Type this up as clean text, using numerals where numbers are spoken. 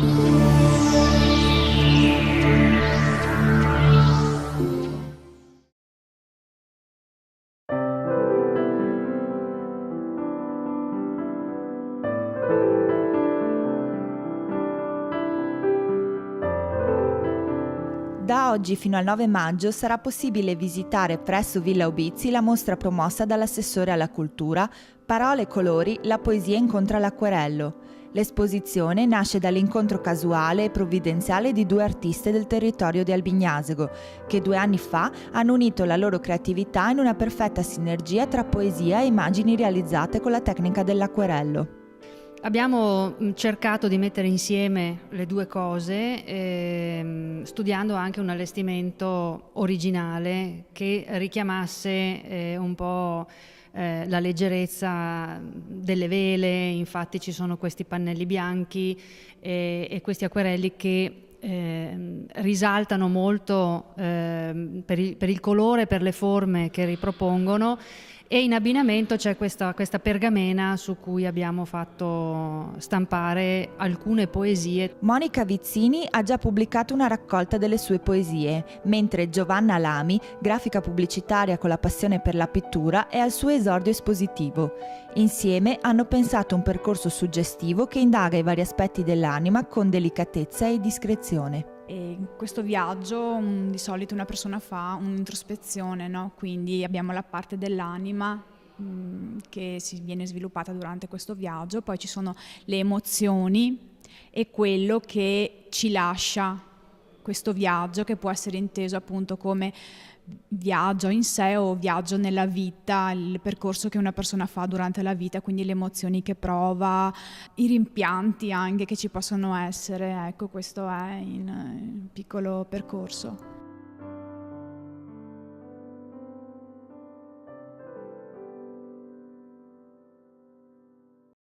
Da oggi fino al 9 maggio sarà possibile visitare presso Villa Ubizzi la mostra promossa dall'assessore alla cultura Parole e colori, la poesia incontra l'acquerello. L'esposizione nasce dall'incontro casuale e provvidenziale di due artiste del territorio di Albignasego, che 2 anni fa hanno unito la loro creatività in una perfetta sinergia tra poesia e immagini realizzate con la tecnica dell'acquerello. Abbiamo cercato di mettere insieme le due cose, studiando anche un allestimento originale che richiamasse un po' la leggerezza delle vele. Infatti ci sono questi pannelli bianchi e questi acquerelli che risaltano molto per il colore, per le forme che ripropongono. E in abbinamento c'è questa pergamena su cui abbiamo fatto stampare alcune poesie. Monica Vizzini ha già pubblicato una raccolta delle sue poesie, mentre Giovanna Lami, grafica pubblicitaria con la passione per la pittura, è al suo esordio espositivo. Insieme hanno pensato un percorso suggestivo che indaga i vari aspetti dell'anima con delicatezza e discrezione. E in questo viaggio di solito una persona fa un'introspezione, no? Quindi abbiamo la parte dell'anima che si viene sviluppata durante questo viaggio, poi ci sono le emozioni e quello che ci lascia questo viaggio, che può essere inteso appunto come viaggio in sé o viaggio nella vita, il percorso che una persona fa durante la vita, quindi le emozioni che prova, i rimpianti anche che ci possono essere. Ecco, questo è in piccolo percorso.